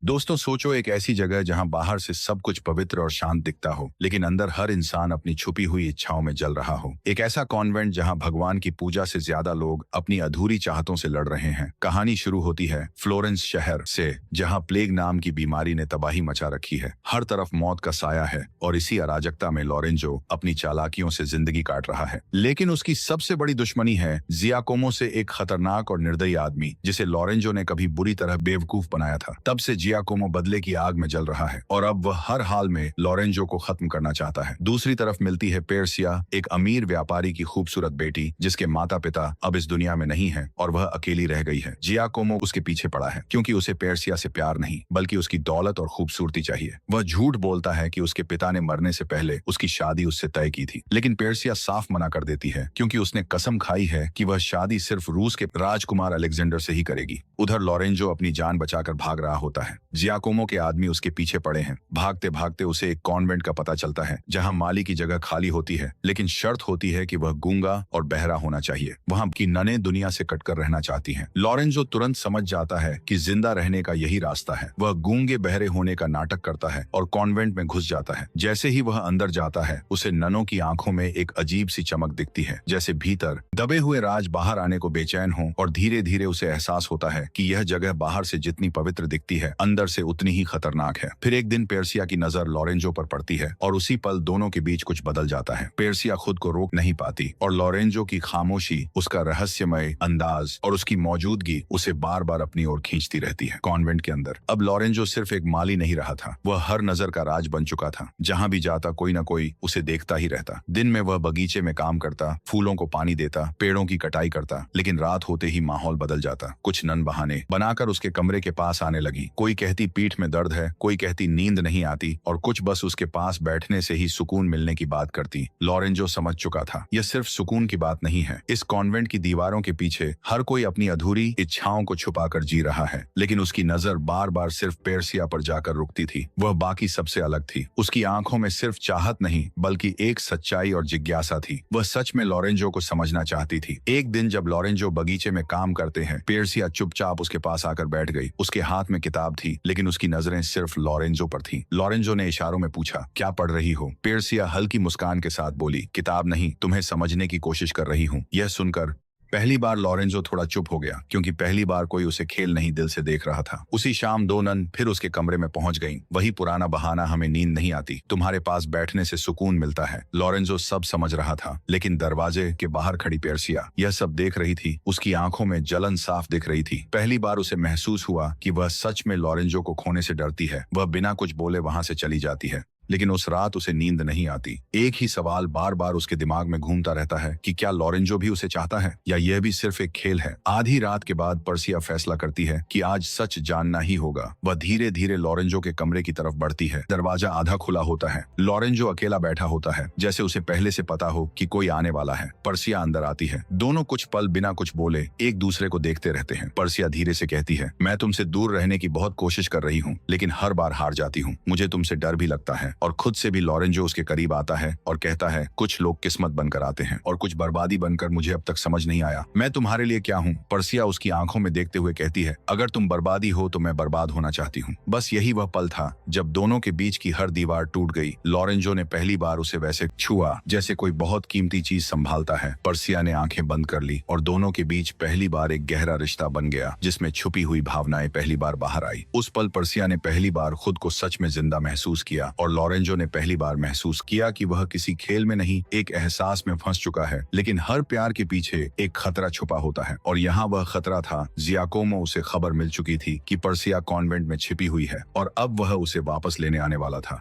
दोस्तों सोचो एक ऐसी जगह जहां बाहर से सब कुछ पवित्र और शांत दिखता हो, लेकिन अंदर हर इंसान अपनी छुपी हुई इच्छाओं में जल रहा हो। एक ऐसा कॉन्वेंट जहां भगवान की पूजा से ज्यादा लोग अपनी अधूरी चाहतों से लड़ रहे हैं। कहानी शुरू होती है फ्लोरेंस शहर से, जहां प्लेग नाम की बीमारी ने तबाही मचा रखी है। हर तरफ मौत का साया है और इसी अराजकता में लोरेंजो अपनी चालाकियों से जिंदगी काट रहा है। लेकिन उसकी सबसे बड़ी दुश्मनी है जियाकोमो से, एक खतरनाक और निर्दयी आदमी जिसे लोरेंजो ने कभी बुरी तरह बेवकूफ बनाया था। तब से जियाकोमो बदले की आग में जल रहा है और अब वह हर हाल में लोरेंजो को खत्म करना चाहता है। दूसरी तरफ मिलती है पेर्सिया, एक अमीर व्यापारी की खूबसूरत बेटी जिसके माता पिता अब इस दुनिया में नहीं है और वह अकेली रह गई है। जियाकोमो उसके पीछे पड़ा है क्योंकि उसे पेर्सिया से प्यार नहीं बल्कि उसकी दौलत और खूबसूरती चाहिए। वह झूठ बोलता है कि उसके पिता ने मरने से पहले उसकी शादी उससे तय की थी, लेकिन पेर्सिया साफ मना कर देती है क्योंकि उसने कसम खाई है कि वह शादी सिर्फ रूस के राजकुमार अलेक्जेंडर से ही करेगी। उधर लोरेंजो अपनी जान बचाकर भाग रहा होता है। जियाकोमो के आदमी उसके पीछे पड़े हैं। भागते भागते उसे एक कॉन्वेंट का पता चलता है जहां माली की जगह खाली होती है, लेकिन शर्त होती है कि वह गूंगा और बहरा होना चाहिए। वहां की ननें दुनिया से कटकर रहना चाहती हैं। लोरेंजो तुरंत समझ जाता है कि जिंदा रहने का यही रास्ता है। वह गूंगे बहरे होने का नाटक करता है और कॉन्वेंट में घुस जाता है। जैसे ही वह अंदर जाता है उसे ननों की आंखों में एक अजीब सी चमक दिखती है, जैसे भीतर दबे हुए राज बाहर आने को बेचैन हो, और धीरे धीरे उसे एहसास होता है कि यह जगह बाहर से जितनी पवित्र दिखती है अंदर से उतनी ही खतरनाक है। फिर एक दिन पेर्सिया की नजर लोरेंजो पर पड़ती है और उसी पल दोनों के बीच कुछ बदल जाता है। पेर्सिया खुद को रोक नहीं पाती और लोरेंजो की खामोशी, उसका रहस्यमय अंदाज और उसकी मौजूदगी उसे बार बार अपनी ओर खींचती रहती है। कॉन्वेंट के अंदर अब लोरेंजो सिर्फ एक माली नहीं रहा था, वह हर नजर का राज बन चुका था। जहां भी जाता कोई न कोई उसे देखता ही रहता। दिन में वह बगीचे में काम करता, फूलों को पानी देता, पेड़ों की कटाई करता, लेकिन रात होते ही माहौल बदल जाता। कुछ नन बहाने बनाकर उसके कमरे के पास आने लगी। कोई कहती पीठ में दर्द है, कोई कहती नींद नहीं आती, और कुछ बस उसके पास बैठने से ही सुकून मिलने की बात करती। लोरेंजो समझ चुका था यह सिर्फ सुकून की बात नहीं है। इस कॉन्वेंट की दीवारों के पीछे हर कोई अपनी अधूरी इच्छाओं को छुपाकर जी रहा है, लेकिन उसकी नजर बार बार सिर्फ पेर्सिया पर जाकर रुकती थी। वह बाकी सबसे अलग थी। उसकी आंखों में सिर्फ चाहत नहीं बल्कि एक सच्चाई और जिज्ञासा थी। वह सच में लोरेंजो को समझना चाहती थी। एक दिन जब लोरेंजो बगीचे में काम करते हैं, पेर्सिया चुपचाप उसके पास आकर बैठ गई। उसके हाथ में किताब थी, लेकिन उसकी नजरें सिर्फ लोरेंजो पर थी। लोरेंजो ने इशारों में पूछा, क्या पढ़ रही हो? पेर्सिया हल्की मुस्कान के साथ बोली, किताब नहीं, तुम्हें समझने की कोशिश कर रही हूँ। यह सुनकर पहली बार लोरेंजो थोड़ा चुप हो गया क्योंकि पहली बार कोई उसे खेल नहीं दिल से देख रहा था। उसी शाम दो नन फिर उसके कमरे में पहुंच गईं। वही पुराना बहाना, हमें नींद नहीं आती, तुम्हारे पास बैठने से सुकून मिलता है। लोरेंजो सब समझ रहा था, लेकिन दरवाजे के बाहर खड़ी पेर्सिया यह सब देख रही थी। उसकी आंखों में जलन साफ दिख रही थी। पहली बार उसे महसूस हुआ कि वह सच में लोरेंजो को खोने से डरती है। वह बिना कुछ बोले वहां से चली जाती है, लेकिन उस रात उसे नींद नहीं आती। एक ही सवाल बार बार उसके दिमाग में घूमता रहता है कि क्या लोरेंजो भी उसे चाहता है या यह भी सिर्फ एक खेल है। आधी रात के बाद पेर्सिया फैसला करती है कि आज सच जानना ही होगा। वह धीरे धीरे लोरेंजो के कमरे की तरफ बढ़ती है। दरवाजा आधा खुला होता है। लोरेंजो अकेला बैठा होता है, जैसे उसे पहले से पता हो कि कोई आने वाला है। पेर्सिया अंदर आती है। दोनों कुछ पल बिना कुछ बोले एक दूसरे को देखते रहते हैं। पेर्सिया धीरे से कहती है, मैं तुमसे दूर रहने की बहुत कोशिश कर रही हूँ, लेकिन हर बार हार जाती हूँ। मुझे तुमसे डर भी लगता है। और खुद से भी लोरेंजो उसके करीब आता है और कहता है, कुछ लोग किस्मत बनकर आते हैं और कुछ बर्बादी बनकर। मुझे अब तक समझ नहीं आया मैं तुम्हारे लिए क्या हूँ। पेर्सिया उसकी आंखों में देखते हुए कहती है, अगर तुम बर्बादी हो तो मैं बर्बाद होना चाहती हूँ। बस यही वह पल था जब दोनों के बीच की हर दीवार टूट गई। लोरेंजो ने पहली बार उसे वैसे छुआ जैसे कोई बहुत कीमती चीज संभालता है। पेर्सिया ने आंखें बंद कर ली और दोनों के बीच पहली बार एक गहरा रिश्ता बन गया, जिसमें छुपी हुई भावनाएं पहली बार बाहर आई। उस पल पेर्सिया ने पहली बार खुद को सच में जिंदा महसूस किया और लोरेंजो ने पहली बार महसूस किया कि वह किसी खेल में नहीं, एक एहसास में फंस चुका है। लेकिन हर प्यार के पीछे एक खतरा छुपा होता है, और यहाँ वह खतरा था। जियाकोमो उसे खबर मिल चुकी थी कि पेर्सिया कॉन्वेंट में छिपी हुई है और अब वह उसे वापस लेने आने वाला था।